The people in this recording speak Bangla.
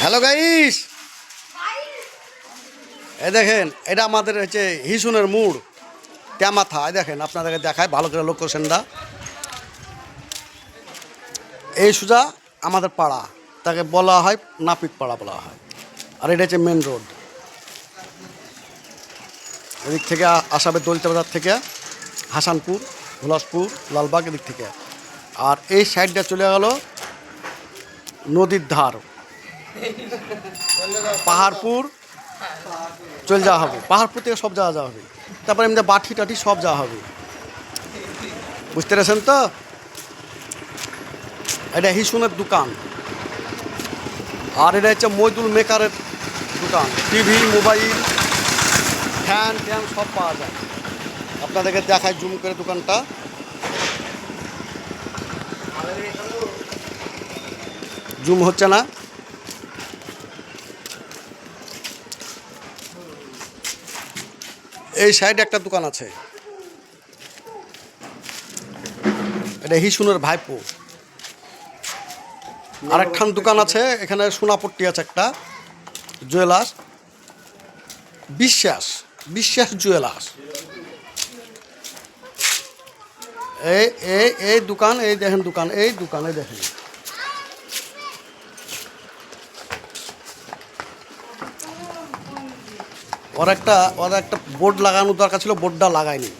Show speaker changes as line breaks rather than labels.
হ্যালো গাইস, এই দেখেন এটা আমাদের হচ্ছে হিসুনের মুড় ট্যামাথা। এই দেখেন আপনাদেরকে দেখায় ভালো করে লক্ষ্য সেনটা। এই সোজা আমাদের পাড়া, তাকে বলা হয় নাপিত পাড়া বলা হয়। আর এটা হচ্ছে মেন রোড। এদিক থেকে আসাবে দলিতা বাজার থেকে হাসানপুর, হুলাসপুর, লালবাগ এদিক থেকে। আর এই সাইডটা চলে গেল নদীর ধার, পাহাড়পুর চলে যাওয়া হবে। পাহাড়পুর থেকে সব যাওয়া হবে। তারপরে এমনি বাঠি টাঠি সব যাওয়া হবে। বুঝতে পেরেছেন তো? এটা হিসুনের দোকান। আর এটা হচ্ছে মইদুল মেকারের দোকান। টিভি, মোবাইল, ফ্যান ট্যান সব পাওয়া যায়। আপনাদেরকে দেখায় জুম করে দোকানটা। জুম হচ্ছে না। এই সাইডে একটা দোকান আছে, এটা হিসুনের ভাইপো। আরেকখান দোকান আছে এখানে, সোনাপট্টি আছে একটা, জুয়েলার্স, বিশ্বাস বিশ্বাস জুয়েলার্স। এই এই এই দোকান, এই দেখেন দোকান, এই দোকানে দেখেন। ওর একটা বোর্ড লাগানোর দরকার ছিল, বোর্ডটা লাগায়নি।